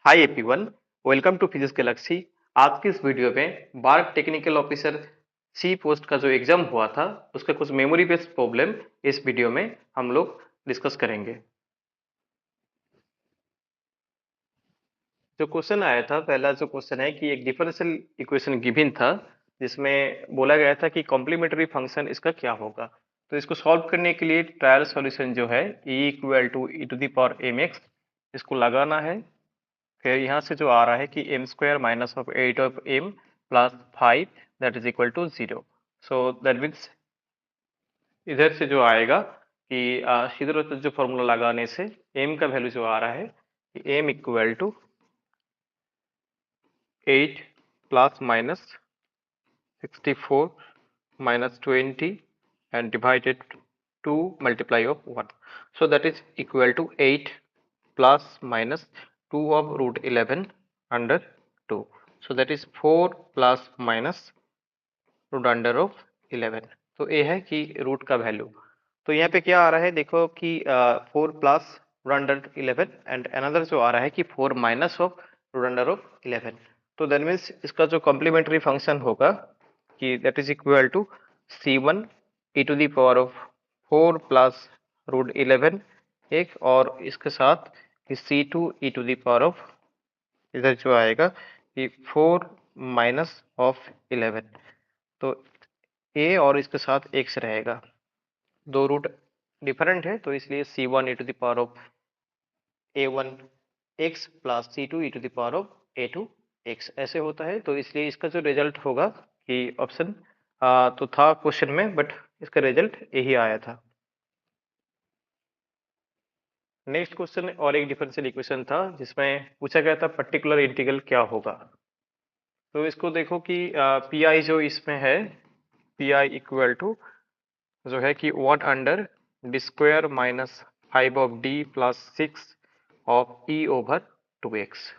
Hi everyone, welcome to Physics Galaxy. आज की इस वीडियो में BARC technical officer C post का जो एग्जाम हुआ था उसका कुछ मेमोरी बेस्ड प्रॉब्लम इस वीडियो में हम लोग डिस्कस करेंगे। जो क्वेश्चन आया था, पहला जो क्वेश्चन है कि एक डिफरेंशियल इक्वेशन गिवन था जिसमें बोला गया था कि कॉम्प्लीमेंट्री फंक्शन इसका क्या होगा। तो इसको सॉल्व करने के लिए ट्रायल सॉल्यूशन जो है e equal to E to the power m x इसको लगाना है। फिर यहाँ से जो आ रहा है कि m square minus of 8 of m plus 5 that is equal to 0। So that means इधर से जो आएगा कि सीधे रास्ते जो फॉर्मूला लगाने से एम का वैल्यू जो आ रहा है कि m equal to 8 plus minus 64 minus 20 and divided 2 multiply of 1. So that is equal to 8 plus minus 2 of root 11 under 2. So that is 4 plus minus root under of 11। तो ये है कि रूट का वैल्यू। तो यहाँ पे क्या आ रहा है, देखो कि 4 plus root under 11 and another जो आ रहा है कि 4 minus of root under of 11। तो दैट मीन्स इसका जो कॉम्प्लीमेंट्री फंक्शन होगा कि that is equal to c1 e to the power of 4 plus root 11 एक, और इसके साथ कि c2 e to the power of इधर जो आएगा कि 4 माइनस ऑफ 11। तो ए और इसके साथ एक्स रहेगा, दो रूट डिफरेंट है तो इसलिए C one E two the power of A one X plus C two E two the power of A two X ऐसे होता है। तो इसलिए इसका जो रिजल्ट होगा कि ऑप्शन तो था क्वेश्चन में, बट इसका रिजल्ट यही आया था। नेक्स्ट क्वेश्चन और एक डिफरेंशियल इक्वेशन था जिसमें पूछा गया था पर्टिकुलर इंटीग्रल क्या होगा। तो इसको देखो कि पी आई जो इसमें है, पी आई इक्वल टू जो है कि 1 under D square minus 5 of D plus 6 of E over 2x।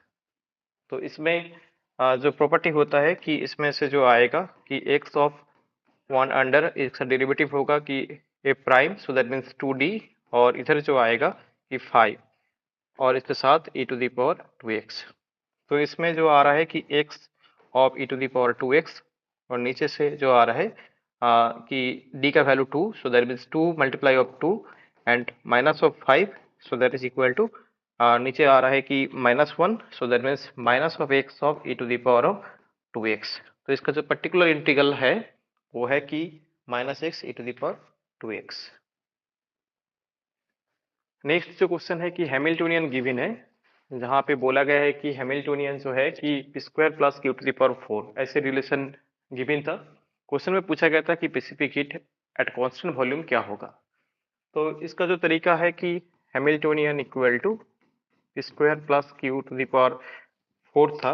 तो इसमें जो प्रॉपर्टी होता है कि इसमें से जो आएगा कि x ऑफ 1 अंडर इसका डेरिवेटिव होगा कि A prime, so that means 2d, और इधर जो आएगा कि 5 और इसके साथ e to the power 2x। तो इसमें जो आ रहा है कि x of e to the power 2x, और नीचे से जो आ रहा है कि d का value 2, so that means 2 multiply of 2 and minus of 5, so that is equal to नीचे आ रहा है कि -1, so that means minus of x of e to the power of 2x। तो इसका जो पर्टिकुलर इंटीग्रल है वो है कि -x e to the power 2x। Next जो क्वेश्चन है कि हैमिल्टोनियन गिवन है, जहाँ पे बोला गया है कि हैमिल्टोनियन जो है कि p square plus q to the power 4 ऐसे रिलेशन गिवन था। क्वेश्चन में पूछा गया था कि specific heat at constant volume क्या होगा। तो इसका जो तरीका है कि Hamiltonian equal to p square plus q to the power 4 था।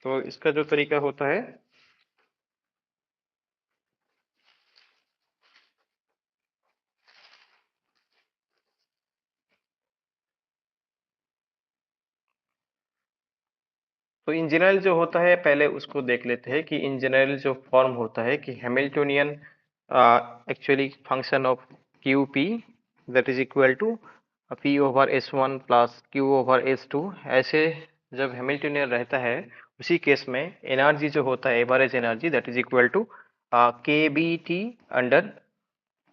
तो इसका जो तरीका होता है, तो इन जनरल जो होता है पहले उसको देख लेते हैं कि इन जनरल जो फॉर्म होता है कि Hamiltonian actually function of Q P that is equal to P over S one plus Q over S two. ऐसे जब हैमिल्टोनियन रहता है उसी केस में एनर्जी जो होता है average energy that is equal to K B T under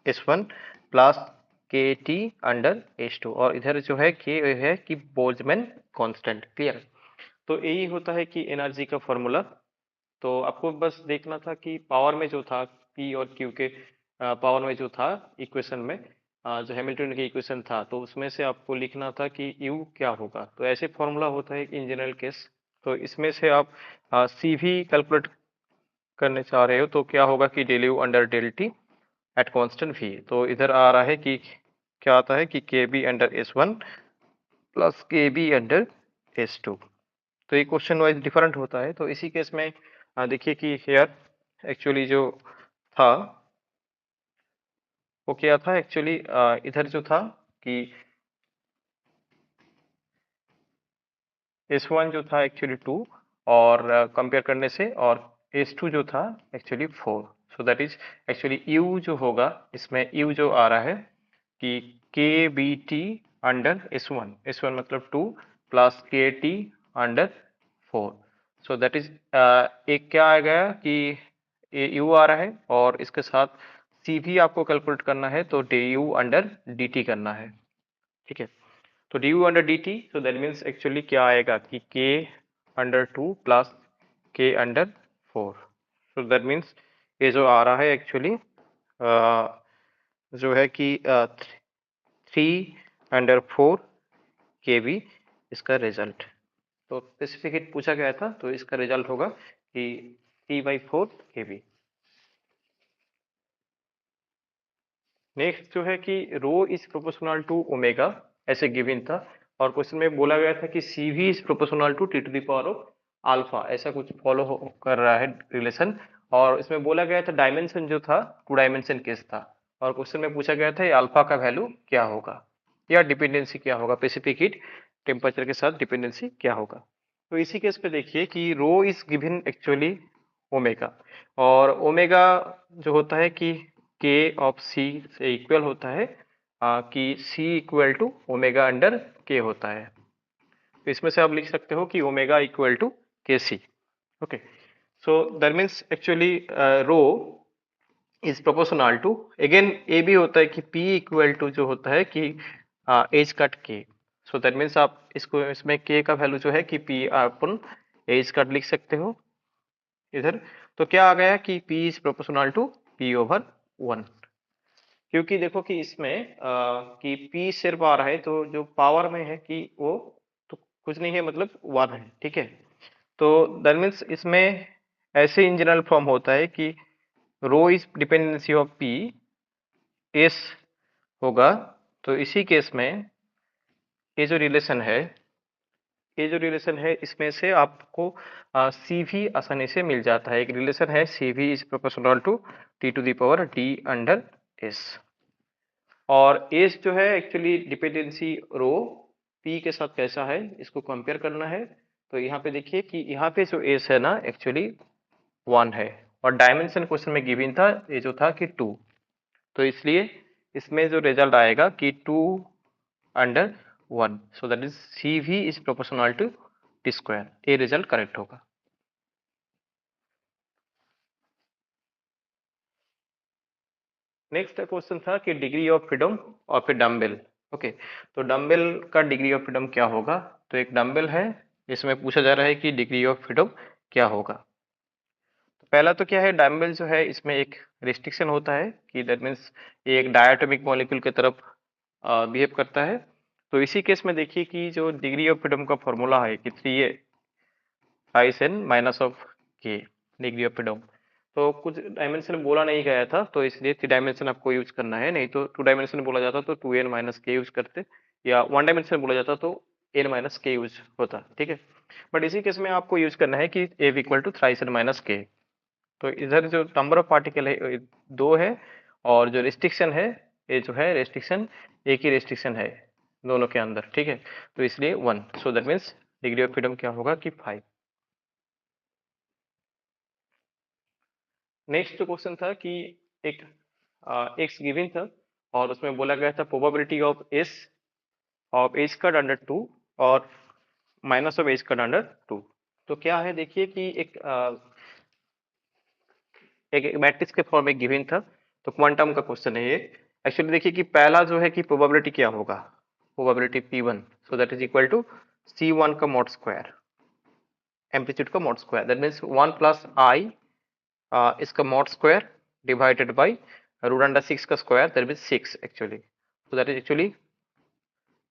S one plus K T under S two, और इधर जो है के है कि बोल्ट्जमैन कांस्टेंट। क्लियर। तो यही होता है कि एनर्जी का फॉर्मूला। तो आपको बस देखना था कि पावर में जो था पी और क्यू के पावर में जो था इक्वेशन में जो हैमिल्टन की इक्वेशन था, तो उसमें से आपको लिखना था कि यू क्या होगा। तो ऐसे फॉर्मूला होता है इन जनरल केस। तो इसमें से आप सी भी कैलकुलेट करने चाह रहे हो तो क्या होगा कि del U under del T at constant V. तो इधर आ रहा है कि क्या आता है कि के be under S one plus के बी अंडर एस टू। तो ये क्वेश्चन वाइज डिफरेंट होता है। तो इसी केस में देखिए कि हेयर एक्चुअली जो था वो क्या था एक्चुअली, इधर जो था कि S1 जो था एक्चुअली 2, और कंपेयर करने से, और S2 जो था actually 4। So that is actually U जो होगा, इसमें U जो आ रहा है कि के B T under S1, S1 मतलब 2 plus K T under 4। So that is एक क्या आ गया कि यू आ रहा है और इसके साथ सी भी आपको कैलकुलेट करना है तो D you under D T करना है, ठीक है। तो D you under D T, तो दैट मीन्स एक्चुअली क्या आएगा कि के अंडर 2 प्लस के अंडर 4। सो दैट मीन्स ये जो आ रहा है एक्चुअली जो है कि 3/4 केवी इसका रिजल्ट। तो स्पेसिफिक हीट पूछा गया था तो इसका रिजल्ट होगा कि 3/4 केवी। नेक्स्ट जो है कि rho is proportional to omega, ऐसे गिवन था और क्वेश्चन में बोला गया था कि C V is proportional to T to the power of alpha, ऐसा कुछ फॉलो कर रहा है रिलेशन। और इसमें बोला गया था डायमेंशन जो था 2 डायमेंशन केस था और क्वेश्चन में पूछा गया था अल्फा का वैल्यू क्या होगा या डिपेंडेंसी क्या होगा, स्पेसिफिक हीट टेम्परेचर के साथ डिपेंडेंसी क्या होगा। तो इसी केस पे देखिए कि rho is given actually omega, और ओमेगा जो होता है कि के ऑफ सी से इक्वल होता है कि सी इक्वल टू ओमेगा अंडर के होता है। तो इसमें से आप लिख सकते हो कि omega equal to K C. Okay, so that means actually rho is proportional to, again A भी होता है कि पी इक्वल टू जो होता है कि एज कट के। सो दैट मीन्स आप इसको इसमें के का वैल्यू जो है कि पी अपन एज कट लिख सकते हो इधर। तो क्या आ गया कि P is proportional to P/1, क्योंकि देखो कि इसमें कि P सिर्फ आ रहा है तो जो पावर में है कि वो तो कुछ नहीं है, मतलब 1 है, ठीक है। तो दैट मीन्स इसमें ऐसे इन जनरल फॉर्म होता है कि rho is dependency of P S होगा। तो इसी केस में ये जो रिलेशन है, ये जो रिलेशन है इसमें से आपको सी भी आसानी से मिल जाता है। एक रिलेशन है C V is proportional to T to the power D under S, और एस जो है एक्चुअली डिपेंडेंसी रो पी के साथ कैसा है इसको कंपेयर करना है। तो यहाँ पे देखिए कि यहाँ पे जो एस है ना एक्चुअली 1 है और डायमेंशन क्वेश्चन में गिवन था ये जो था कि 2, तो इसलिए इसमें जो रिजल्ट आएगा कि 2/1, सो that is C V is proportional to T square, ये रिजल्ट करेक्ट होगा। नेक्स्ट क्वेश्चन था कि डिग्री ऑफ फ्रीडम और फिर डम्बल। ओके, तो डम्बल का डिग्री ऑफ फ्रीडम क्या होगा। तो एक डम्बल है, इसमें पूछा जा रहा है कि डिग्री ऑफ फ्रीडम क्या होगा। तो पहला तो क्या है, डम्बल जो है इसमें एक रिस्ट्रिक्शन होता है कि दैट मीन्स ये एक डायटोमिक मॉलिक्यूल की तरफ बिहेव करता है। तो इसी केस में देखिए कि जो डिग्री ऑफ फ्रीडम का फॉर्मूला है कि 3a माइनस ऑफ के डिग्री ऑफ फ्रीडम। तो कुछ डायमेंशन बोला नहीं गया था तो इसलिए 3 डायमेंशन आपको यूज करना है, नहीं तो 2 डायमेंशन बोला जाता तो 2n माइनस के यूज करते, या 1 डायमेंशन बोला जाता तो n माइनस के यूज होता, ठीक है। बट इसी केस में आपको यूज करना है कि a equal to thrice n minus K. तो इधर जो नंबर ऑफ पार्टिकल है 2 है, और जो रिस्ट्रिक्शन है ये जो है रिस्ट्रिक्शन एक ही रिस्ट्रिक्शन है दोनों के अंदर, ठीक है। तो इसलिए 1, so that means degree of freedom क्या होगा कि 5। नेक्स्ट जो क्वेश्चन था कि एक एक्स गिवन था और उसमें बोला गया था probability of H squared under 2 और minus of H squared under 2। तो क्या है देखिए कि एक मैट्रिक्स के फॉर्म में गिवन था, तो क्वांटम का क्वेश्चन है ये। एक्चुअली देखिए कि पहला जो है कि प्रोबेबिलिटी क्या होगा, probability P1, so that is equal to C1 का मॉड स्क्वायर, एम्पलीट्यूड का mod square, that means 1 plus I इसका mod square divided by root under 6 का square, that means 6 actually, so that is actually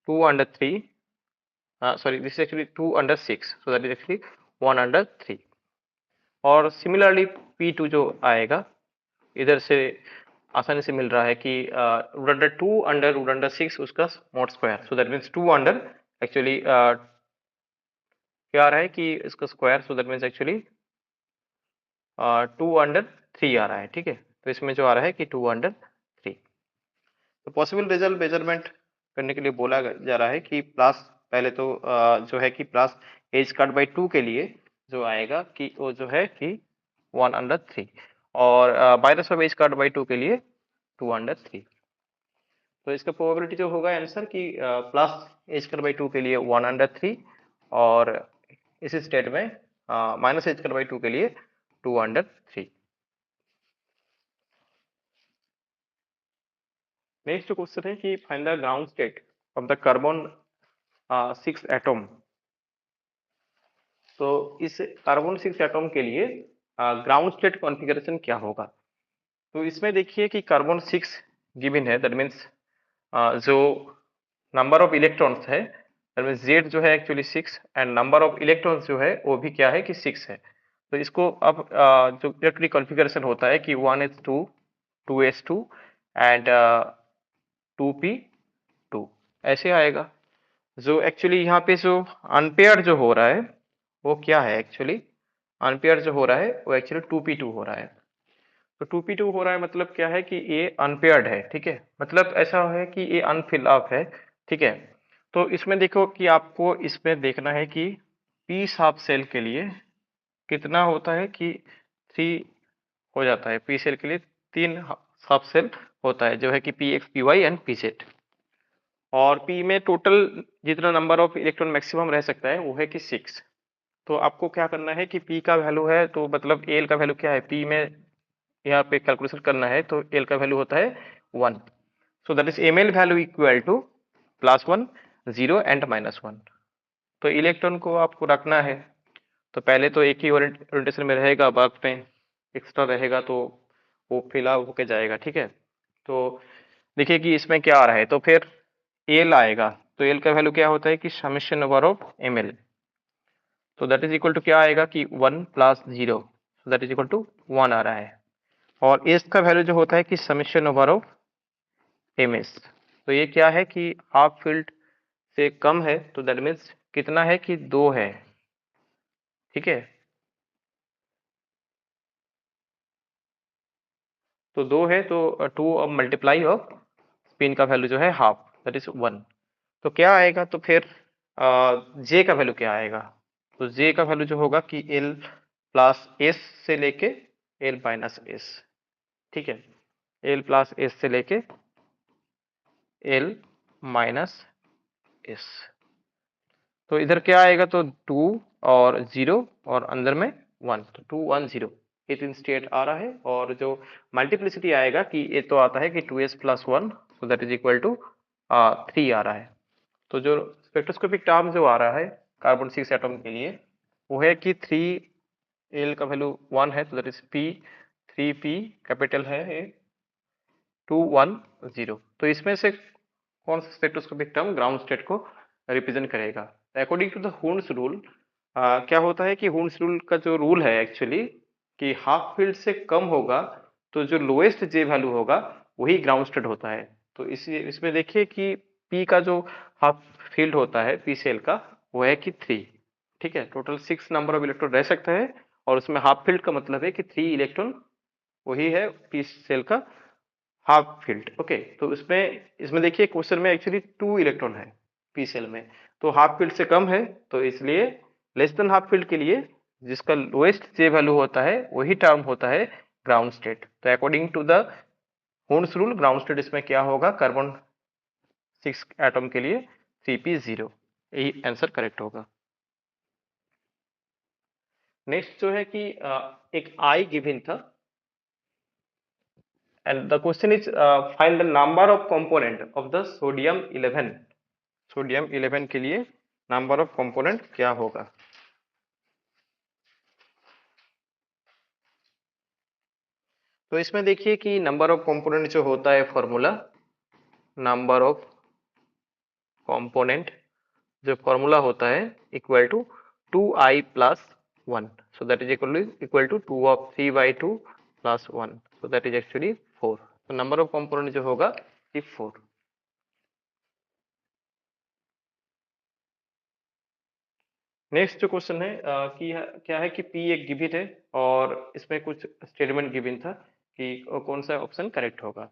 2 under 3, sorry, this is actually 2 under 6, so that is actually 1 under 3। और similarly P2 जो आएगा इधर से आसानी से मिल रहा है कि रूट अंडर 6 उसका mod square, so that means 2 under actually क्या आ रहा है कि इसका square, so that means actually 2 under 3 आ रहा है, ठीक है। तो इसमें जो आ रहा है कि 2 अंडर 3। तो पॉसिबल रिजल्ट मेजरमेंट करने के लिए बोला जा रहा है कि प्लस पहले तो जो है कि प्लस एज कट बाई 2 के लिए जो आएगा कि वो जो है कि 1 अंडर 3, और minus of H cut by 2 के लिए 2 अंडर 3। तो इसका प्रोबेबिलिटी जो होगा आंसर कि प्लस एज कट बाई 2 के लिए 1 अंडर 3 और इस स्टेट में माइनस एच बाई 2 के लिए 2/3। नेक्स्ट क्वेश्चन है कि find the ground state of the carbon 6 atom. तो इस कार्बन 6 एटम के लिए ग्राउंड स्टेट कॉन्फ़िगरेशन क्या होगा। तो इसमें देखिए कि कार्बन 6 गिवन है, दैट मीन्स जो नंबर ऑफ इलेक्ट्रॉन्स है दैट मीन्स जेड जो है actually 6 and number of electrons जो है वो भी क्या है कि 6 है। तो इसको अब जो इलेक्ट्रॉनिक कॉन्फ़िगरेशन होता है कि 1s2 2s2 एंड 2p2 ऐसे आएगा। जो एक्चुअली यहाँ पे जो अनपेयर जो हो रहा है वो क्या है, एक्चुअली अनपेयर जो हो रहा है वो एक्चुअली 2p2 हो रहा है। तो 2p2 हो रहा है मतलब क्या है कि ये अनपेयर्ड है, ठीक है, मतलब ऐसा है कि ये अनफिल अप है, ठीक है। तो इसमें देखो कि आपको इसमें देखना है कि पी साब सेल के लिए कितना होता है कि 3 हो जाता है, पी सेल के लिए 3 साब सेल होता है जो है कि P X P Y and P Z. और पी में टोटल जितना नंबर ऑफ इलेक्ट्रॉन मैक्सिमम रह सकता है वो है कि 6। तो आपको क्या करना है कि पी का वैल्यू है तो मतलब एल का वैल्यू क्या है, पी में यहाँ पे कैलकुलेशन करना है तो एल का वैल्यू होता है 1। So that is M L value equal to +1 0 and -1। तो इलेक्ट्रॉन को आपको रखना है तो पहले तो एक ही ओरिएंटेशन में रहेगा, बाद में एक्स्ट्रा रहेगा तो वो फिलअप होके जाएगा, ठीक है। तो देखिए कि इसमें क्या आ रहा है, तो फिर एल आएगा, तो एल का वैल्यू क्या होता है कि summation over of M L. तो दैट इज इक्वल टू क्या आएगा कि 1 + 0, so that is equal to 1 आ रहा है। और एस का वैल्यू जो होता है कि summation over of M S. तो ये क्या है कि हाफ फील्ड से कम है तो दैट मीन्स कितना है कि 2 है, ठीक है। तो 2 है तो 2 अब मल्टीप्लाई ऑफ स्पिन का वैल्यू जो है हाफ, दैट इज 1। तो क्या आएगा, तो फिर जे का वैल्यू क्या आएगा, तो जे का वैल्यू जो होगा कि एल प्लस एस से लेके एल माइनस एस, ठीक है, एल प्लस एस से लेके एल माइनस एस। तो इधर क्या आएगा, तो 2 और 0 और अंदर में 1, तो 2 1 0 ये 3 स्टेट आ रहा है। और जो मल्टीप्लिसिटी आएगा कि ये तो आता है कि 2s + 1, so that is equal to 3 आ रहा है। तो जो स्पेक्ट्रोस्कोपिक टर्म जो आ रहा है कार्बन 6 एटम के लिए वो है कि 3 एल का वैल्यू 1 है तो that is P, 3 P capital है, 2 1 0। तो इसमें से कौन सा स्पेक्ट्रोस्कोपिक टर्म ग्राउंड स्टेट को रिप्रेजेंट करेगा। According to the Hund's rule क्या होता है कि हुन्स रूल का जो रूल है एक्चुअली कि हाफ फील्ड से कम होगा तो जो लोएस्ट जे वैल्यू होगा वही ग्राउंड स्टेट होता है। तो इसमें देखिए कि पी का जो हाफ फील्ड होता है पी सेल का वो है कि 3, ठीक है, टोटल 6 नंबर ऑफ इलेक्ट्रॉन रह सकता है और उसमें हाफ फील्ड का मतलब है कि 3 इलेक्ट्रॉन वही है पी सेल का हाफ फील्ड। ओके, तो इसमें देखिए क्वेश्चन में एक्चुअली 2 इलेक्ट्रॉन है पी सेल में, तो हाफ फील्ड से कम है तो इसलिए लेस देन हाफ फील्ड के लिए जिसका लोएस्ट जे वैल्यू होता है वही टर्म होता है ग्राउंड स्टेट। तो according to the Hund's rule ground state इसमें क्या होगा, कार्बन 6 एटम के लिए 3p0, यही आंसर करेक्ट होगा। नेक्स्ट जो है कि एक आई गिवन था and the question is find the number of component of the sodium 11। Sodium 11 के लिए नंबर ऑफ कंपोनेंट क्या होगा। तो इसमें देखिए कि नंबर ऑफ कंपोनेंट जो होता है फॉर्मूला, नंबर ऑफ कंपोनेंट जो फॉर्मूला होता है equal to 2i+1, so that is equal to 2 of 3/2 + 1, so that is actually 4। तो नंबर ऑफ कंपोनेंट जो होगा ये 4। नेक्स्ट जो क्वेश्चन है कि क्या है कि पी एक गिवन है और इसमें कुछ स्टेटमेंट गिवन था कि कौन सा ऑप्शन करेक्ट होगा।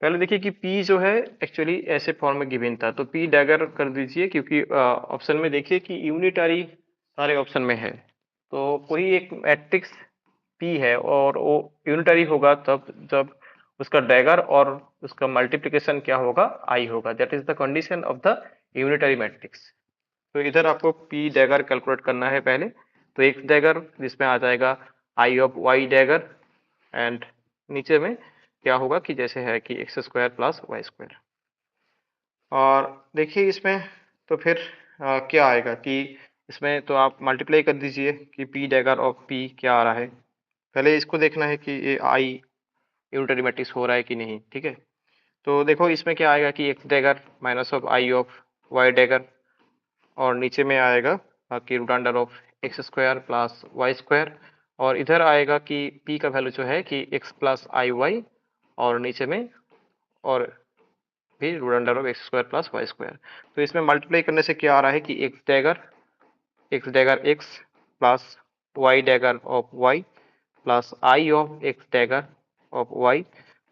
पहले देखिए कि पी जो है एक्चुअली ऐसे फॉर्म में गिवन था तो पी डैगर कर दीजिए क्योंकि ऑप्शन में देखिए कि यूनिटरी सारे ऑप्शन में है। तो कोई एक मैट्रिक्स पी है और वो यूनिटरी होगा तब जब उसका डैगर और उसका मल्टीप्लिकेशन क्या होगा, आई होगा, that is the condition of the unitary matrix. तो इधर आपको पी डैगर कैलकुलेट करना है पहले। तो एक्स डैगर जिसमें आ जाएगा I of Y dagger, and नीचे में क्या होगा कि जैसे है कि x square plus Y square. और देखिए इसमें तो फिर क्या आएगा कि इसमें तो आप मल्टीप्लाई कर दीजिए कि पी डैगर ऑफ पी क्या आ रहा है। पहले इसको देखना है कि ये आई यूनिटरी मैट्रिक्स हो रहा है कि नहीं, ठीक है। तो देखो इसमें क्या आएगा कि X dagger minus of I of Y dagger, और नीचे में आएगा कि root under of X square plus Y square, और इधर आएगा कि p का वैल्यू जो है कि x प्लस आई वाई, और नीचे में और भी root under of X square plus Y square. तो इसमें मल्टीप्लाई करने से क्या आ रहा है कि x dagger x plus y dagger of y plus I of x dagger of y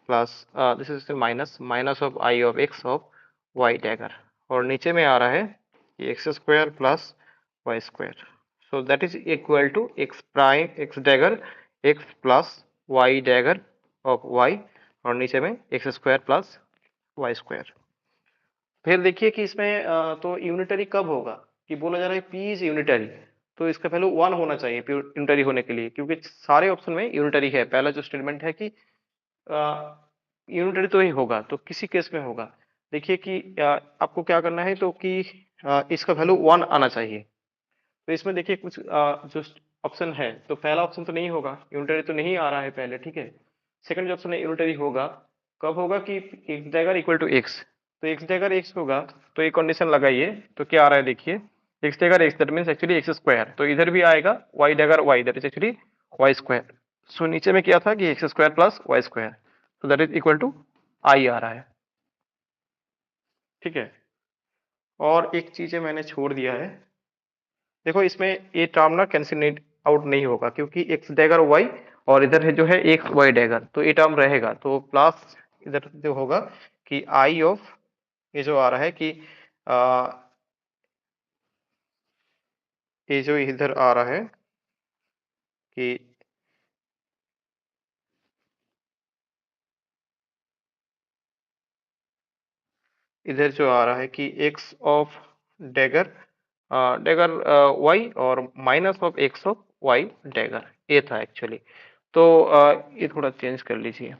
plus this is minus minus of I of x of y dagger, और नीचे में आ रहा है कि x square plus Y square. So that is equal to X prime X dagger X plus Y dagger of Y, और नीचे में X square plus Y square. फिर देखिए कि इसमें तो यूनिटरी कब होगा, कि बोला जा रहा है पी इज यूनिटरी, तो इसका वैल्यू 1 होना चाहिए यूनिटरी होने के लिए, क्योंकि सारे ऑप्शन में यूनिटरी है। पहला जो स्टेटमेंट है कि यूनिटरी तो ही होगा, तो किसी केस में होगा। देखिए कि आपको क्या करना है, तो कि इसका वैल्यू 1 आना चाहिए। तो इसमें देखिए कुछ जो ऑप्शन है, तो पहला ऑप्शन तो नहीं होगा, यूनिटरी तो नहीं आ रहा है पहले, ठीक है। सेकंड जो ऑप्शन है यूनिटरी होगा, कब होगा कि X dagger equal to X, तो एक्स डैगर एक्स होगा। तो एक कंडीशन लगाइए, तो क्या आ रहा है देखिए, x dagger x that means actually x square, तो इधर भी आएगा y dagger y that is actually y square. So नीचे में क्या था कि x square plus Y square, तो that is equal to I आ रहा है, ठीक है। और एक चीज है मैंने छोड़ दिया है, देखो इसमें ये टर्म ना कैंसिल आउट नहीं होगा, क्योंकि एक्स डैगर वाई और इधर है जो है एक्स वाई डैगर, तो ये टर्म रहेगा। तो प्लस इधर जो होगा कि आई ऑफ, ये जो आ रहा है कि आ, ये जो इधर आ रहा है कि इधर जो आ रहा है कि x of dagger dagger y और minus of x of Y dagger, ये था एक्चुअली। तो ये थोड़ा चेंज कर लीजिए,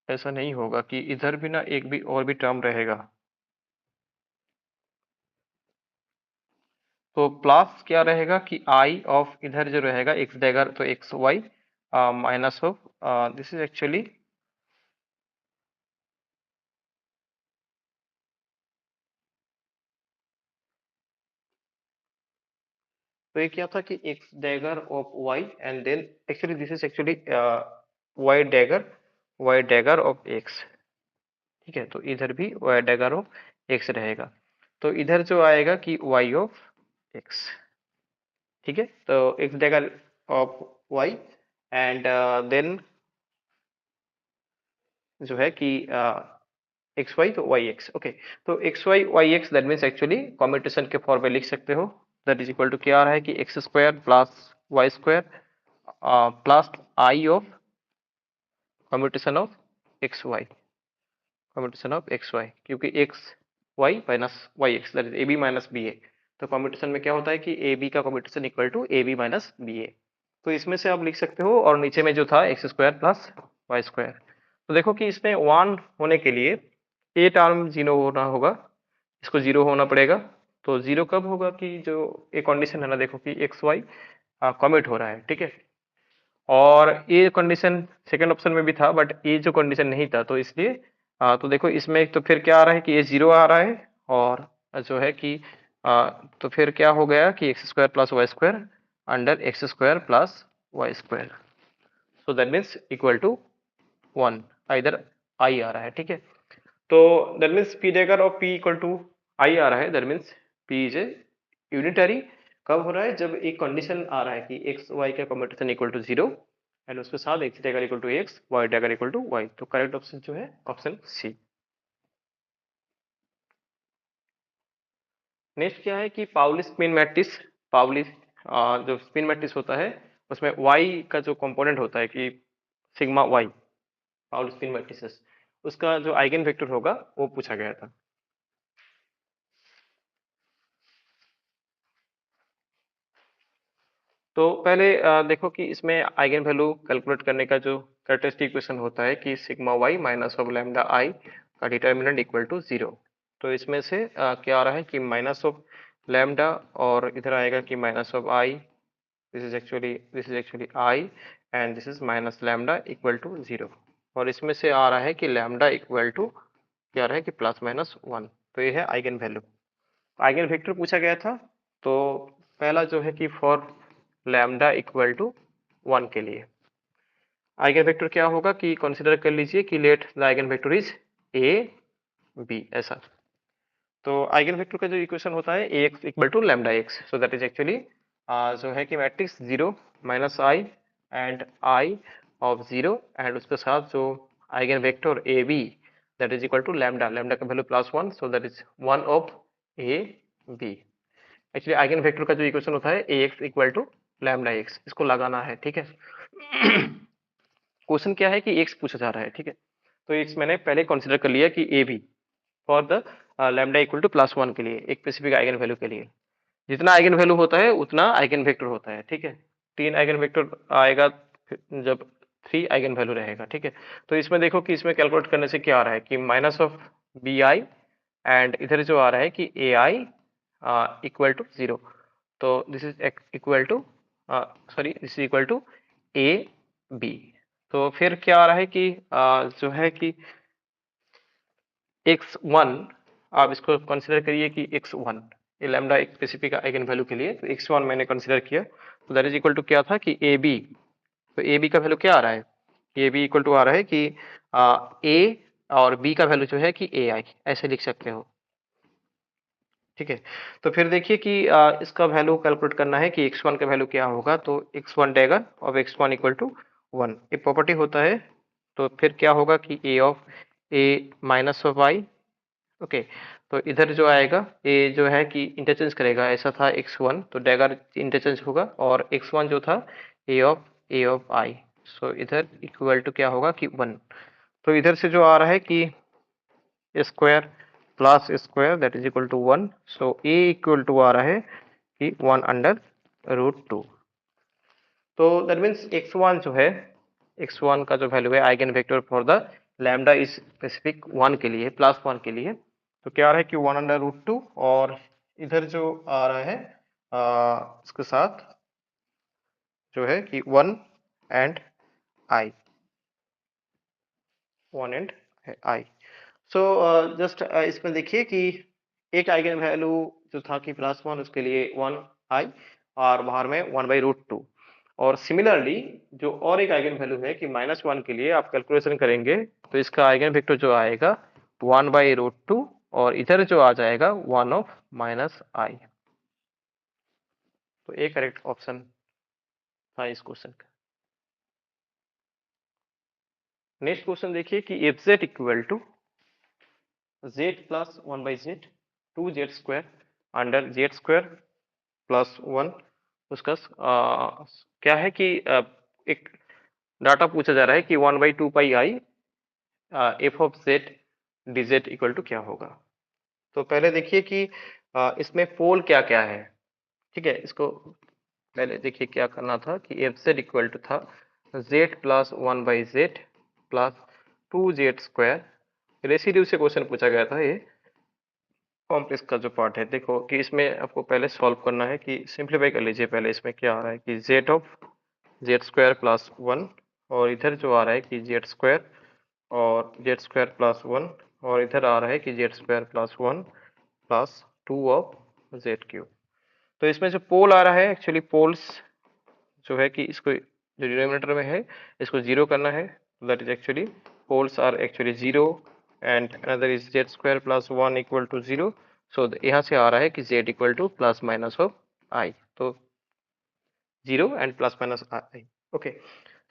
ऐसा नहीं होगा कि इधर भी ना एक भी और भी टर्म रहेगा। तो प्लस क्या रहेगा कि आई ऑफ इधर जो रहेगा एक्स डैगर, तो X Y minus of this is actually, तो ये क्या था कि X dagger of Y and then actually this is actually Y dagger of X, ठीक है। तो इधर भी वाई डैगर ऑफ एक्स रहेगा, तो इधर जो आएगा कि वाई ऑफ एक्स, ठीक है। तो X dagger of Y and then जो है कि एक्स वाई, तो वाई एक्स, ओके। तो X Y Y x that means actually combination के फॉर्म में लिख सकते हो, दैट इज इक्वल टू क्या आ रहा है कि x square plus Y square plus I of combination of x y, combination of x y, क्योंकि x Y minus y x that is a b minus b a. तो combination में क्या होता है कि ए बी का combination equal to A b minus b a. तो इसमें से आप लिख सकते हो, और नीचे में जो था X square plus Y square. तो देखो कि इसमें 1 होने के लिए ए टर्म जीरो होना होगा, इसको जीरो होना पड़ेगा। तो जीरो कब होगा कि जो एक कंडीशन है ना, देखो कि एक्स वाई कमिट हो रहा है, ठीक है। और ये कंडीशन सेकंड ऑप्शन में भी था, बट ये जो कंडीशन नहीं था, तो इसलिए तो देखो इसमें तो फिर क्या आ रहा है कि ये जीरो आ रहा है, और जो है कि तो फिर क्या हो गया कि x square plus Y square under x square plus Y square, so that means equal to 1, इधर आई आ रहा है, ठीक है। तो that means P dagger of P equal to I आ रहा है, that means P is a unitary. कब हो रहा है, जब एक कंडीशन आ रहा है कि एक्स वाई का combination equal to zero, and उसके साथ x dagger equal to x y dagger equal to y. तो करेक्ट ऑप्शन जो है ऑप्शन सी। नेक्स्ट क्या है कि पाउली स्पिन मैट्रिक्स, पाउली जो स्पिन मैट्रिक्स होता है, उसमें वाई का जो कंपोनेंट होता है कि sigma Y, Pauli spin matrices, उसका जो आइगन वेक्टर होगा वो पूछा गया था। तो पहले देखो कि इसमें आइगन वैल्यू कैलकुलेट करने का जो कैरेक्टरिस्टिक इक्वेशन होता है कि sigma y minus of lambda I का डिटर्मिनेंट इक्वल टू 0। तो इसमें से क्या आ रहा है कि माइनस ऑफ लैम्डा और इधर आएगा कि minus of I, this is actually I and this is minus lambda equal to 0। और इसमें से आ रहा है कि लैम्डा इक्वल टू क्या आ रहा है कि प्लस माइनस 1। तो ये है आइगन वैल्यू। आइगन वेक्टर पूछा गया था। तो पहला जो है कि फॉर लैम्डा इक्वल टू 1 के लिए आइगन वेक्टर क्या होगा कि कंसीडर कर लीजिए कि let the eigen vector is a b ऐसा। तो आइगन वेक्टर का जो इक्वेशन होता है a x equal to lambda x, so that is actually जो है कि matrix 0 minus I and I of 0 and उसके साथ जो eigen vector a b that is equal to lambda, lambda का value +1, so that is 1 of a b. Actually eigen vector का जो equation होता है a x equal to lambda x, इसको लगाना है, ठीक है। क्वेश्चन क्या है कि एक्स पूछा जा रहा है, ठीक है। तो एक्स मैंने पहले कंसीडर कर लिया कि ए B for the lambda equal to +1 के लिए, एक स्पेसिफिक आइगन वैल्यू के लिए। जितना आइगन वैल्यू होता है उतना आइगन वेक्टर होता है, ठीक है। 3 आइगन वेक्टर आएगा जब 3 आइगन वैल्यू रहेगा, ठीक है। तो इसमें देखो कि इसमें कैलकुलेट करने से क्या आ रहा है कि minus of B I and इधर जो आ रहा है कि ए आई इक्वल टू 0। तो this is equal to sorry this is equal to A B. तो फिर क्या आ रहा है कि जो है कि x1 आप इसको कंसीडर करिए कि x1 ये लैम्डा एक स्पेसिफिक आइगन वैल्यू के लिए, तो x1 मैंने कंसीडर किया। तो दैट इज इक्वल टू क्या था कि ए बी। तो ए बी का वैल्यू क्या आ रहा है, ए बी इक्वल टू आ रहा है कि ए और बी का वैल्यू जो है कि ए आई, ऐसे लिख सकते हो, ठीक है। तो फिर देखिए कि इसका वैल्यू कैलकुलेट करना है कि x1 का वैल्यू क्या होगा। तो x1 Dega of x1 equal to 1 एक प्रॉपर्टी होता है। तो फिर क्या होगा कि a of a minus of I, okay. तो इधर जो आएगा a जो है कि इंटरचेंज करेगा, ऐसा था x1 तो डेगर इंटरचेंज होगा, और x1 जो था a ऑफ आई, सो इधर इक्वल टू क्या होगा कि 1। तो इधर से जो आ रहा है कि square plus square that is equal to 1, so a equal to आ रहा है कि 1/√2। तो दैट मीन्स x1 जो है, x1 का जो वैल्यू है eigen vector for the lambda is specific 1 के लिए, +1 के लिए, तो क्या आ रहा है कि 1/√2। और इधर जो आ रहा है इसके साथ जो है कि 1 and I, 1 and I. So just इसमें देखिए कि एक आइगन वैल्यू जो था कि +1 उसके लिए 1 आई और बाहर में 1/√2। और सिमिलरली जो और एक आइगन वैल्यू है कि -1 के लिए आप कैलकुलेशन करेंगे तो इसका आइगन वेक्टर जो आएगा 1/√2 और इधर जो आ जाएगा 1 ऑफ माइनस आई। तो ए करेक्ट ऑप्शन था इस क्वेश्चन का। नेक्स्ट क्वेश्चन देखिए कि F Z equal to Z plus 1/z 2z² under z² +1, उसका क्या है कि एक डाटा पूछा जा रहा है कि 1/2 pi I f of z D Z equal to क्या होगा। तो पहले देखिए कि इसमें पोल क्या क्या है, ठीक है। इसको पहले देखिए क्या करना था कि एफ जेड इक्वल टू था Z plus 1/z plus 2z²। Residue से क्वेश्चन पूछा गया था ये। कॉम्प्लेक्स का जो पार्ट है देखो कि इसमें आपको पहले सॉल्व करना है कि सिंप्लीफाई कर लीजिए। पहले इसमें क्या आ रहा है कि जेड ऑफ z² +1 और इधर जो आ रहा है कि z² और z² +1 और इधर आ रहा है कि z² +1 प्लस 2 ऑफ z³। तो इसमें जो पोल आ रहा है एक्चुअली पोल्स जो है कि इसको जो डिनोमिनेटर में है इसको 0 करना है, that is actually poles are actually 0 and another is z² +1 equal to 0। So यहाँ से आ रहा है कि z equal to plus minus of i, तो 0 and plus minus i, okay.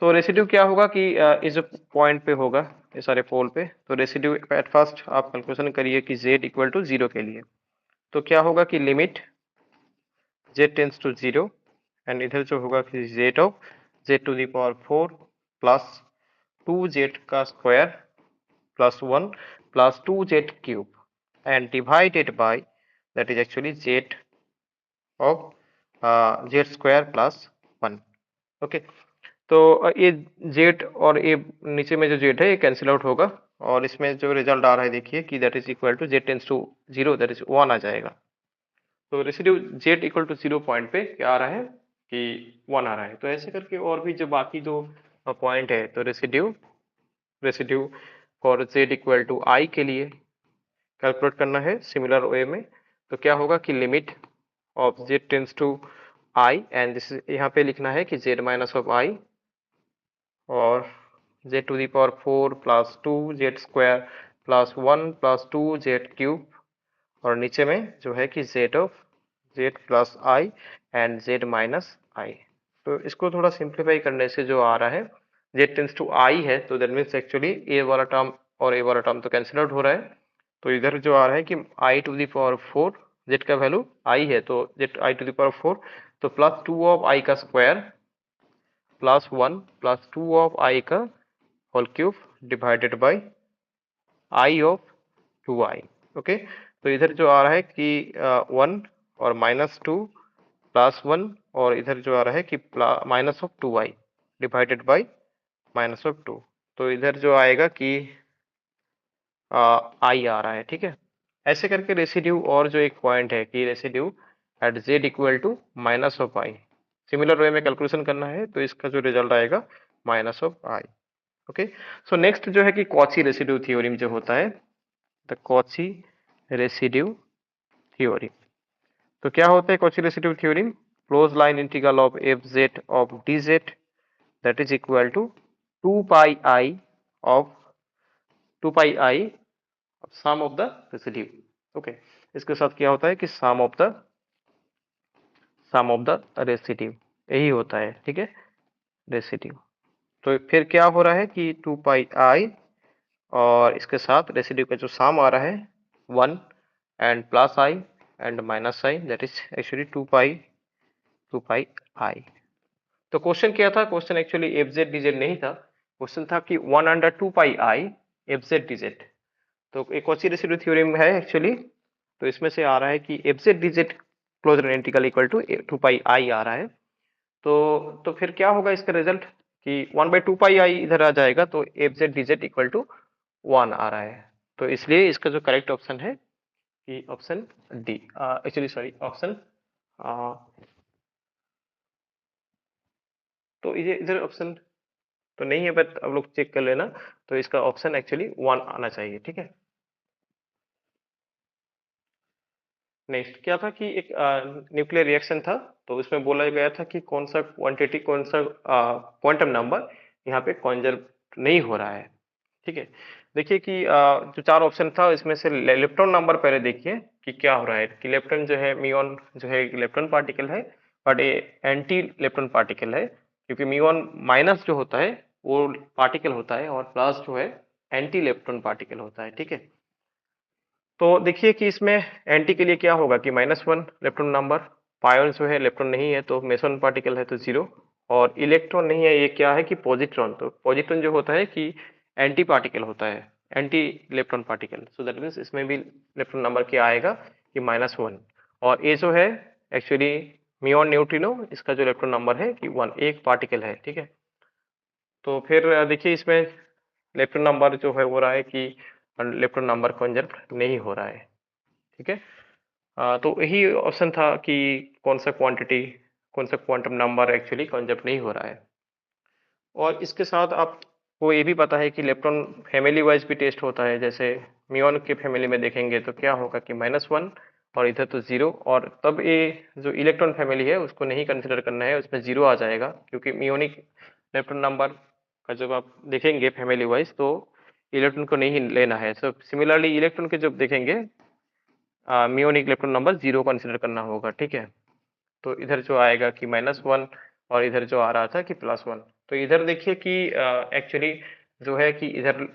तो रेसिड्यू क्या होगा कि इस पॉइंट पे होगा ये सारे पोल पे। तो रेसिड्यू एट फर्स्ट आप कैलकुलेशन करिए कि z इक्वल टू 0 के लिए। तो क्या होगा कि limit z tends to 0 and इधर जो होगा कि z of z to the power 4 plus 2z का square plus 1 plus 2z cube and divided by that is actually z of z square plus 1. Okay, तो ये z और ये नीचे में जो z है ये कैंसिल आउट होगा और इसमें जो रिजल्ट आ रहा है देखिए कि that is equal to z tends to 0 that is 1 आ जाएगा। तो residue z equal to 0 point पे क्या आ रहा है कि 1 आ रहा है। तो ऐसे करके और भी जो बाकी जो पॉइंट है तो residue residue for z equal to i के लिए कैलकुलेट करना है सिमिलर वे में। तो क्या होगा कि limit of z tends to i and this यहाँ पे लिखना है कि z माइनस ऑफ i और z to the power 4 plus 2z square plus 1 plus 2z cube और नीचे में जो है कि z of z plus I and z minus i. तो इसको थोड़ा सिंप्लीफाई करने से जो आ रहा है z टेंस टू i है तो दैट मीन्स एक्चुअली a वाला टर्म और a वाला टर्म तो कैंसिल आउट हो रहा है। तो इधर जो आ रहा है कि i to the power 4 z का वैल्यू i है तो z i to the power 4 तो प्लस 2 ऑफ i का square plus 1 plus 2 of i का whole cube divided by i of 2i। Okay, तो इधर जो आ रहा है कि 1 और माइनस 2 प्लस 1 और इधर जो आ रहा है कि minus of 2i divided by minus of 2। तो इधर जो आएगा कि आई आ रहा है। ठीक है, ऐसे करके रेसिड्यू और जो एक पॉइंट है कि residue at z equal to minus of I similar way में कैलकुलेशन करना है तो इसका जो रिजल्ट आएगा minus of I. Okay, so next जो है कि कॉची रेसिड्यू थ्योरम जो होता है द कॉची रेसिड्यू थ्योरम। तो क्या होता है Cauchy residue theorem? Close line integral of F Z of D Z that is equal to 2 pi I of 2 pi I sum of the residue. Okay, इसके साथ क्या होता है कि सम ऑफ द रेसिड्यू यही होता है। ठीक है, रेसिड्यू। तो फिर क्या हो रहा है कि 2 पाई आई और इसके साथ रेसिड्यू का जो सम आ रहा है 1 and plus I and minus I that is actually 2 pi I. तो क्वेश्चन क्या था? Question actually F Z D Z नहीं था, क्वेश्चन था कि 1 अंडर 2 पाई आई एफ जेड डी जेड। तो एक कौची रेसिड्यू थ्योरम है एक्चुअली। तो इसमें से आ रहा है कि F Z D Z close integral equal to 2 pi I आ रहा है। तो फिर क्या होगा इसका रिजल्ट कि 1 बाई 2 पाई आई इधर आ जाएगा तो F Z D Z equal to 1 आ रहा है। तो इसलिए इसका जो करेक्ट ऑप्शन है कि option D, actually sorry option तो ये इधर ऑप्शन तो नहीं है बट अब लोग चेक कर लेना। तो इसका ऑप्शन एक्चुअली 1 आना चाहिए। ठीक है, नेक्स्ट क्या था कि एक न्यूक्लियर रिएक्शन था तो उसमें बोला गया था कि कौन सा क्वांटिटी कौन सा क्वांटम नंबर यहाँ पे कॉन्जर्व नहीं हो रहा है। ठीक है, देखिए कि जो चार ऑप्शन था इसमें से इलेक्ट्रॉन नंबर पहले देखिए कि क्या हो रहा है कि इलेक्ट्रॉन जो है मियोन जो है इलेक्ट्रॉन पार्टिकल है बट ये एंटी इलेक्ट्रॉन पार्टिकल है क्योंकि मियोन माइनस जो होता है वो पार्टिकल होता है और प्लस जो है एंटी इलेक्ट्रॉन पार्टिकल होता है। ठीक है, तो देखिए कि इसमें एंटी के लिए क्या होगा कि -1 इलेक्ट्रॉन नंबर, पायोन जो है इलेक्ट्रॉन नहीं है तो मेसन पार्टिकल है तो 0 और इलेक्ट्रॉन नहीं है ये क्या है कि पॉजिट्रॉन। तो पॉजिट्रॉन जो होता है कि एंटी पार्टिकल होता है, anti electron particle. So that means इसमें भी इलेक्ट्रॉन नंबर क्या आएगा कि -1 और ये जो है एक्चुअली मियोन न्यूट्रिनो इसका जो इलेक्ट्रॉन नंबर है कि 1 एक पार्टिकल है। ठीक है, तो फिर देखिए इसमें इलेक्ट्रॉन नंबर जो है हो रहा है कि इलेक्ट्रॉन नंबर कंजर्व नहीं हो रहा है। ठीक है, तो यही ऑप्शन था कि कौन सा क्वांटिटी कौन सा क्वांटम नंबर एक्चुअली कंजर्व नहीं हो रहा है। और इसके साथ आपको ये भी पता है कि इलेक्ट्रॉन फैमिली वाइज भी टेस्ट होता है। जैसे मियोन के फैमिली में देखेंगे तो क्या होगा कि -1 और इधर तो 0 और तब ये जो इलेक्ट्रॉन फैमिली है उसको नहीं कंसिडर करना है, उसमें 0 आ जाएगा क्योंकि मियोनिक इलेक्ट्रॉन नंबर का जब आप देखेंगे फैमिली वाइज तो इलेक्ट्रॉन को नहीं लेना है। सो सिमिलरली इलेक्ट्रॉन के जब देखेंगे मियोनिक इलेक्ट्रॉन नंबर 0 कंसिडर करना होगा। ठीक है, तो इधर जो आएगा कि -1 और इधर जो आ रहा था कि +1। तो इधर देखिए कि एक्चुअली जो है कि इधर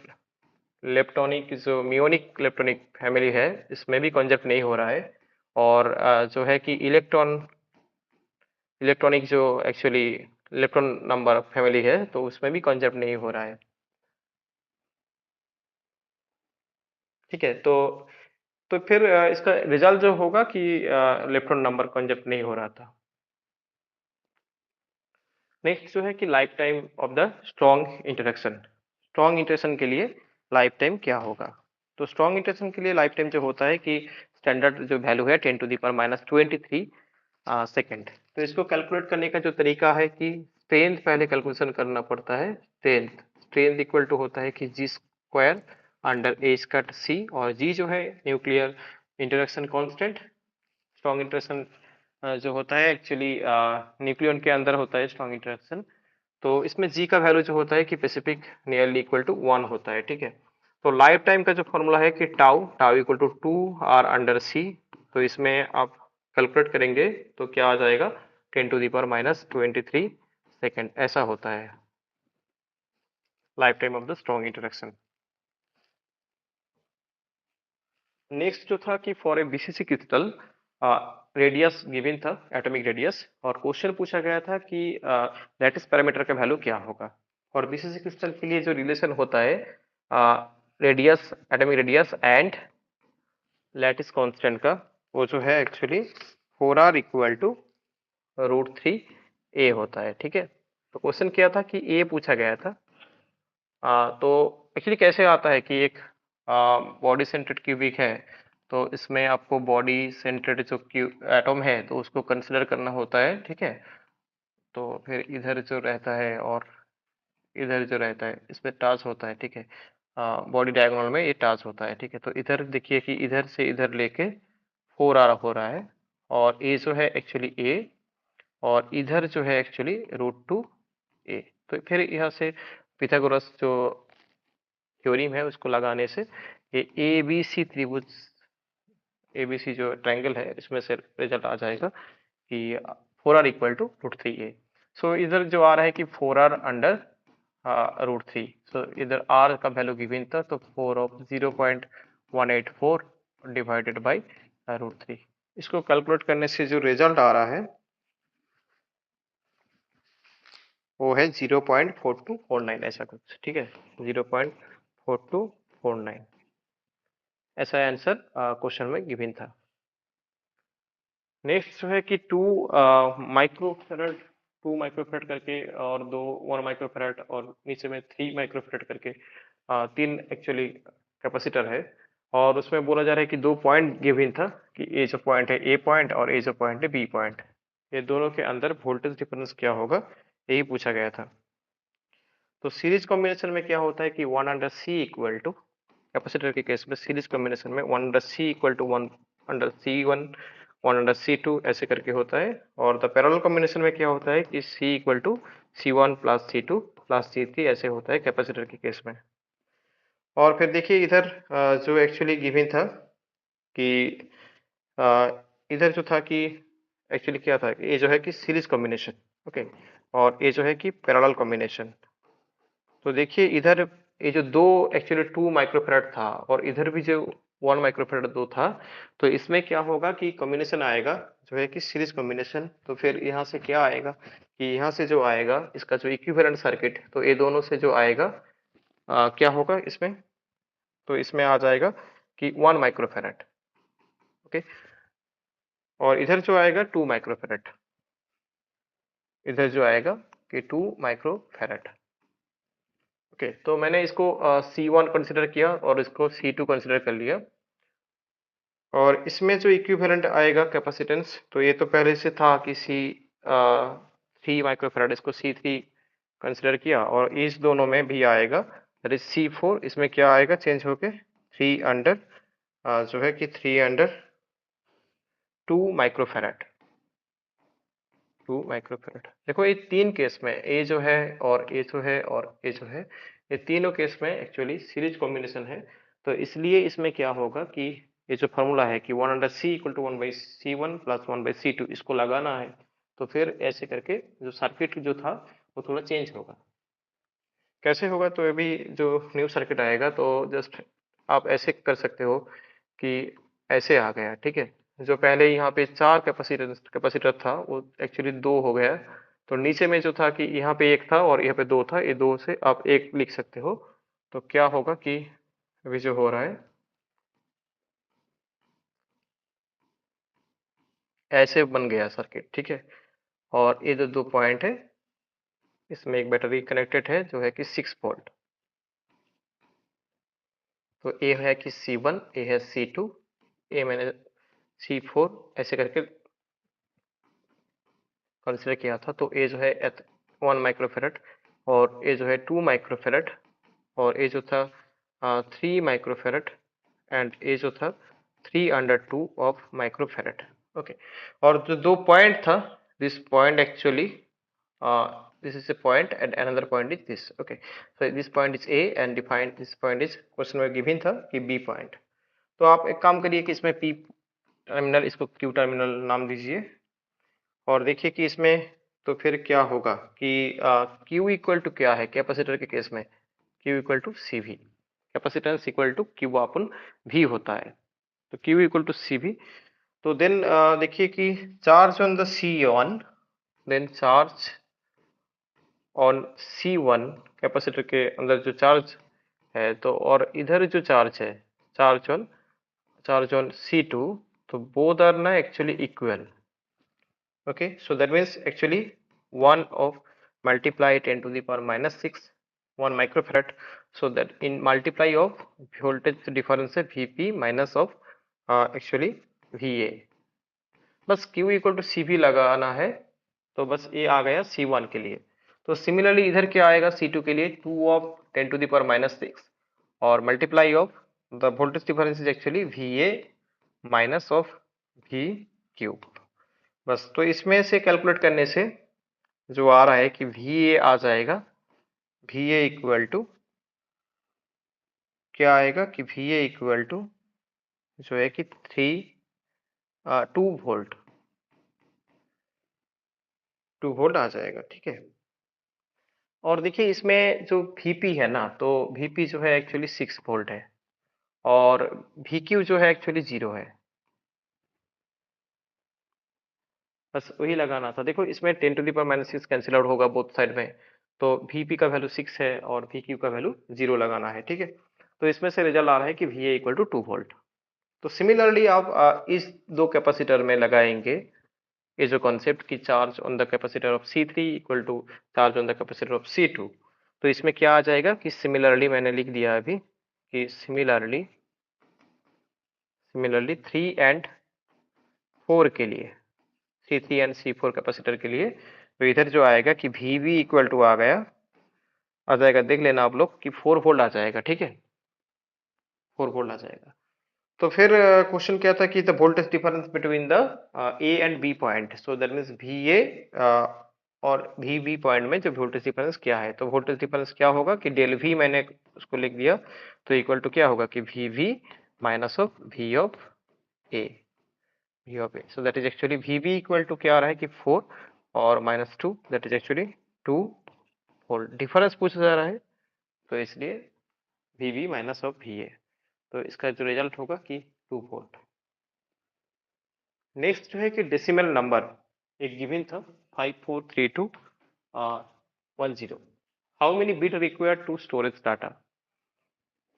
इलेक्ट्रॉनिक जो मियोनिक इलेक्ट्रॉनिक फैमिली है इसमें भी कंजर्व नहीं हो रहा है और जो है कि इलेक्ट्रॉनिक जो एक्चुअली इलेक्ट्रॉन नंबर फैमिली है तो उसमें भी कंजर्व नहीं हो रहा है। ठीक है। तो फिर इसका रिजल्ट जो होगा कि इलेक्ट्रॉन नंबर कंजप्ट नहीं हो रहा था। नेक्स्ट जो है कि life time of the strong interaction. Strong interaction के लिए लाइफ टाइम क्या होगा? तो स्ट्रॉन्ग इंटरेक्शन के लिए लाइफ टाइम जो होता है कि स्टैंडर्ड जो वैल्यू है 10⁻⁻23 सेकेंड। तो इसको कैलकुलेट करने का जो तरीका है कि स्ट्रेंथ पहले कैलकुलेशन करना पड़ता है। स्ट्रेंथ स्ट्रेंथ इक्वल टू होता है कि जी स्क्वायर अंडर ए स्क्वायर सी, और जी जो है nuclear interaction constant. Strong interaction जो होता है एक्चुअली न्यूक्लियन के अंदर होता है स्ट्रॉन्ग इंटरेक्शन। तो इसमें जी का वैल्यू जो होता है कि स्पेसिफिक नियरली इक्वल टू 1 होता है। ठीक है। तो लाइफ टाइम का जो फॉर्मूला है कि tau tau equal to 2 R under C. तो इसमें आप कैलकुलेट करेंगे तो क्या आ जाएगा, 10⁻⁻23 सेकेंड ऐसा होता है life time of the strong interaction. Next जो था कि for a BCC crystal radius given था, एटॉमिक रेडियस, और क्वेश्चन पूछा गया था कि लैटिस पैरामीटर का वैल्यू क्या होगा। और बीसीसी क्रिस्टल के लिए जो रिलेशन होता है radius, atomic radius and lattice constant का, वो जो है एक्चुअली 4R = √3a होता है। ठीक है। तो क्वेश्चन क्या था कि ए पूछा गया था। तो एक्चुअली कैसे आता है कि एक बॉडी सेंटर्ड क्यूबिक है, तो इसमें आपको बॉडी सेंटर्ड जो एटम है तो उसको कंसिडर करना होता है। ठीक है। तो फिर इधर जो रहता है और इधर जो रहता है इसमें टाच होता है। ठीक है। बॉडी डायगोनल में ये टाच होता है। ठीक है। तो इधर देखिए कि इधर से इधर लेके 4R हो रहा है, और ए जो है एक्चुअली ए, और इधर जो है एक्चुअली √2a। तो फिर यहाँ से पिथागोरस जो थ्योरम है उसको लगाने से ये ए बी सी त्रिभुज, ए बी सी जो ट्रायंगल है इसमें से रिजल्ट आ जाएगा कि 4R = √3a। सो इधर जो आ रहा है कि 4R अंडर √3। सो इधर R का वैल्यू गिवन था, तो 0.184 डिवाइडेड बाई √3। इसको कैलकुलेट करने से जो रिजल्ट आ रहा है वो है 0.4249 ऐसा कुछ। ठीक है। 0.4249 ऐसा आंसर क्वेश्चन में गिवन था। नेक्स्ट जो है कि 2 माइक्रोफेरेड, 2 माइक्रोफेरेड करके, और 1 माइक्रोफेरेड, और नीचे में 3 माइक्रोफेरेड करके तीन एक्चुअली कैपेसिटर है। और उसमें बोला जा रहा है कि 2 पॉइंट गिवन था कि ए जो पॉइंट है ए पॉइंट और ए जो पॉइंट है बी पॉइंट, ये दोनों के अंदर वोल्टेज डिफरेंस क्या होगा, यही पूछा गया था। तो सीरीज कॉम्बिनेशन में क्या होता है कि 1/c इक्वल टू, कैपेसिटर के केस में सीरीज कॉम्बिनेशन में 1/c equal to 1/c1 1/c2 ऐसे करके होता है। और द पैरेलल कॉम्बिनेशन में क्या होता है कि c equal to c1 plus c2 plus c3 ऐसे होता है कैपेसिटर के केस में। और फिर देखिए इधर जो एक्चुअली गिवन था कि इधर जो था कि एक्चुअली क्या था, ये जो है कि सीरीज कॉम्बिनेशन, ओके, और ये जो है कि पैरेलल कॉम्बिनेशन। तो देखिए इधर ये जो दो एक्चुअली 2 माइक्रोफेरेड था, और इधर भी जो 1 माइक्रोफेरेड दो था, तो इसमें क्या होगा कि कॉम्बिनेशन आएगा जो है कि सीरीज कॉम्बिनेशन। तो फिर यहाँ से क्या आएगा कि यहाँ से जो आएगा इसका जो इक्विवेलेंट सर्किट, तो ये दोनों से जो आएगा क्या होगा इसमें, तो इसमें आ जाएगा कि 1 माइक्रोफेरेड, ओके, और इधर जो आएगा 2 माइक्रोफेरेड, इधर जो आएगा कि 2 माइक्रोफेरेड। ओके। तो मैंने इसको C1 कंसिडर किया और इसको C2 कंसिडर कर लिया। और इसमें जो इक्विवेलेंट आएगा कैपेसिटेंस, तो ये तो पहले से था कि 3 माइक्रोफेराड, इसको C3 कंसिडर किया, और इस दोनों में भी आएगा दैट इज C4, इसमें क्या आएगा चेंज होके 3 अंडर जो है कि 3/2 माइक्रोफेराड, 2 माइक्रोफेराड। देखो ये तीन केस में, ए जो है और ए जो है और ए जो है, ये तीनों केस में एक्चुअली सीरीज कॉम्बिनेशन है। तो इसलिए इसमें क्या होगा कि ये जो फॉर्मूला है कि 1/c equal to 1/c1 plus 1/c2 इसको लगाना है। तो फिर ऐसे करके जो सर्किट जो था वो थोड़ा चेंज होगा। कैसे होगा, तो ये भी जो न्यू सर्किट आएगा तो जस्ट आप ऐसे कर सकते हो कि ऐसे आ गया। ठीक है। जो पहले यहाँ पे 4 कैपेसिटर था वो एक्चुअली 2 हो गया। तो नीचे में जो था कि यहाँ पे 1 था और यहाँ पे 2 था, ये 2 से आप 1 लिख सकते हो। तो क्या होगा कि अभी जो हो रहा है ऐसे बन गया सर्किट, ठीक है। और ये जो दो पॉइंट है, इसमें एक बैटरी कनेक्टेड है जो है कि 6 वोल्ट। तो ए है कि C1, ए है C2, ए मैंने C4 ऐसे करके कंसिडर किया था। तो ए जो है 1 माइक्रोफेरेड, और ए जो है 2 माइक्रोफेरेड, और ए जो था 3 माइक्रोफेरेड, एंड ए जो था 3/2 माइक्रोफेरेड। ओके। और जो दो पॉइंट था, this point actually this is a point and another point is this. Okay, so this point is A and defined this point is question में गिवन था कि B पॉइंट। तो आप एक काम करिए कि इसमें P टर्मिनल, इसको Q टर्मिनल नाम दीजिए, और देखिए कि इसमें तो फिर क्या होगा कि Q इक्वल टू क्या है कैपेसिटर के केस में, Q equal to CV, capacitance equal to Q upon V होता है, तो Q इक्वल टू CV। तो देन देखिए कि charge on the C1, then charge on C1, capacitor के अंदर जो चार्ज है, तो और इधर जो चार्ज है, चार्ज ऑन C2, तो बोथ आर ना actually equal. Okay, so that means actually 1 of multiply 10 to the power minus 6 1 microfarad, so that in multiply of voltage difference है Vp minus of actually Va। बस Q equal to CV लगाना है, तो बस ये आ गया C1 के लिए। तो सिमिलरली इधर क्या आएगा C2 के लिए, 2 of 10 to the power minus 6 और multiply of the voltage difference is actually Va minus of VQ। बस तो इसमें से कैलकुलेट करने से जो आ रहा है कि VA आ जाएगा, VA इक्वल टू क्या आएगा कि VA इक्वल टू जो है कि 2 वोल्ट, 2 वोल्ट आ जाएगा, ठीक है। और देखिए इसमें जो VP है ना, तो VP जो है एक्चुअली 6 वोल्ट है, और VQ जो है एक्चुअली 0 है। बस वही लगाना था। देखो इसमें 10 to the power minus 6 cancel out होगा बोथ साइड में, तो VP का वैल्यू 6 है और VQ का वैल्यू 0 लगाना है, ठीक है। तो इसमें से रिजल्ट आ रहा है कि VA इक्वल टू 2 वोल्ट। तो सिमिलरली आप इस दो कैपेसिटर में लगाएंगे ये जो कॉन्सेप्ट की charge on the capacitor of C3 equal to charge on the capacitor of C2। तो इसमें क्या आ जाएगा कि सिमिलरली मैंने लिख दिया अभी कि सिमिलरली 3 एंड 4 के लिए, C3 एंड C4 कैपेसिटर के लिए, तो इधर जो आएगा कि VV इक्वल टू आ जाएगा, देख लेना आप लोग कि 4 वोल्ट आ जाएगा, ठीक है, 4 वोल्ट आ जाएगा। तो फिर क्वेश्चन क्या था कि the voltage difference between the A and B point, so that means V A और वी बी पॉइंट में जो वोल्टेज डिफरेंस क्या है, तो वोल्टेज डिफरेंस क्या होगा कि डेल वी मैंने उसको लिख दिया, तो इक्वल टू क्या होगा कि V V minus of V of A, so that is actually V V equal to क्या आ रहा है कि 4 और -2, that is actually 2 volt difference पूछा जा रहा है, तो इसलिए V V minus of V A, तो इसका जो रिजल्ट होगा कि 2 वोल्ट। नेक्स्ट जो है कि डेसिमल नंबर एक गिवन था 543210। How many bit required to storage data,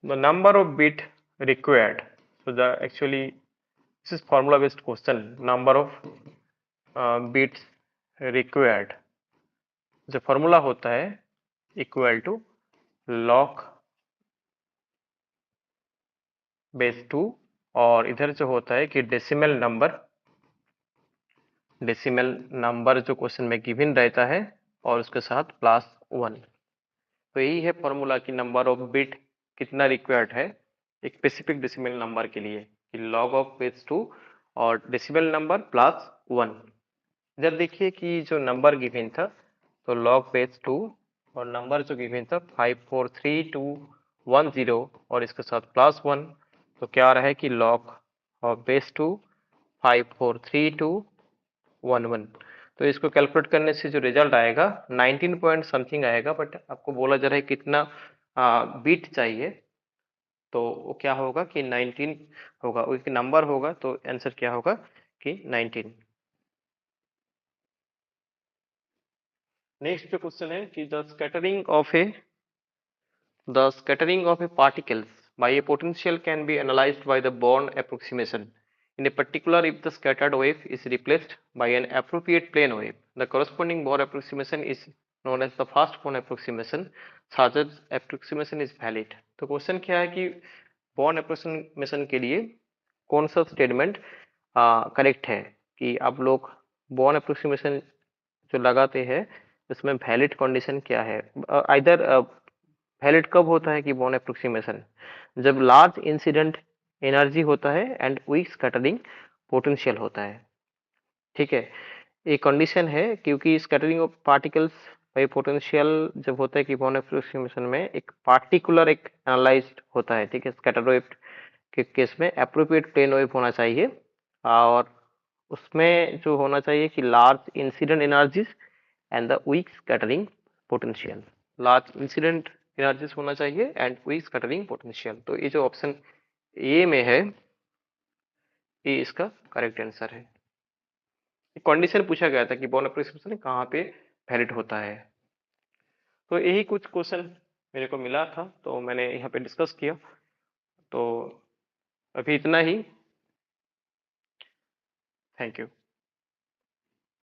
the number of bit required, so the actually this is formula based question, number of bits required, जो फॉर्मूला होता है इक्वल टू लॉग बेस 2, और इधर जो होता है कि डेसिमल नंबर जो क्वेश्चन में गिवन रहता है और उसके साथ +1। तो यही है फॉर्मूला की नंबर ऑफ बिट कितना रिक्वायर्ड है एक स्पेसिफिक डेसिमल नंबर के लिए, कि लॉग ऑफ बेस 2 और डेसिमल नंबर +1। इधर देखिए कि जो नंबर गिवन था, तो लॉग बेस 2 और नंबर जो गिवन था 543210 और इसके साथ +1, तो क्या आ रहा है कि लॉग ऑफ बेस 2 543211। तो इसको कैलकुलेट करने से जो रिजल्ट आएगा 19 पॉइंट समथिंग आएगा, बट आपको बोला जा रहा है कितना बीट चाहिए, तो वो क्या होगा कि 19 होगा, उसकी नंबर होगा, तो आंसर क्या होगा कि 19। नेक्स्ट जो क्वेश्चन है कि the scattering of A particles by a potential can be analyzed by the Born approximation In a particular, if the scattered wave is replaced by an appropriate plane wave, the corresponding Bohr approximation is known as the fast Bohr approximation. Such approximation is valid. तो question क्या है कि born approximation के लिए कौन सा statement correct है, कि आप लोग बॉर्न अप्रोक्सीमेशन जो लगाते हैं उसमें वैलिड कंडीशन क्या है। इधर वैलिड कब होता है कि बॉर्न अप्रोक्सीमेशन, जब लार्ज इंसिडेंट एनर्जी होता है एंड वीक स्कैटरिंग पोटेंशियल होता है। ठीक है, ये कंडीशन है क्योंकि scattering of particles by potential जब होता है कि बॉर्न अप्रोक्सीमेशन में एक पार्टिकुलर एक एनालाइज्ड होता है। ठीक है, स्कैटर वेव के केस में एप्रोप्रिएट प्लेन वेव होना चाहिए और उसमें जो होना चाहिए कि large incident energies and the weak scattering potential. Large incident energies होना चाहिए एंड वीक स्कैटरिंग पोटेंशियल। तो ये जो ऑप्शन ए में है ये इसका करेक्ट आंसर है। कंडीशन पूछा गया था कि बॉर्न अप्रोक्सीमेशन कहाँ पे वैलिड होता है। तो यही कुछ क्वेश्चन मेरे को मिला था तो मैंने यहाँ पे डिस्कस किया। तो अभी इतना ही। Thank you.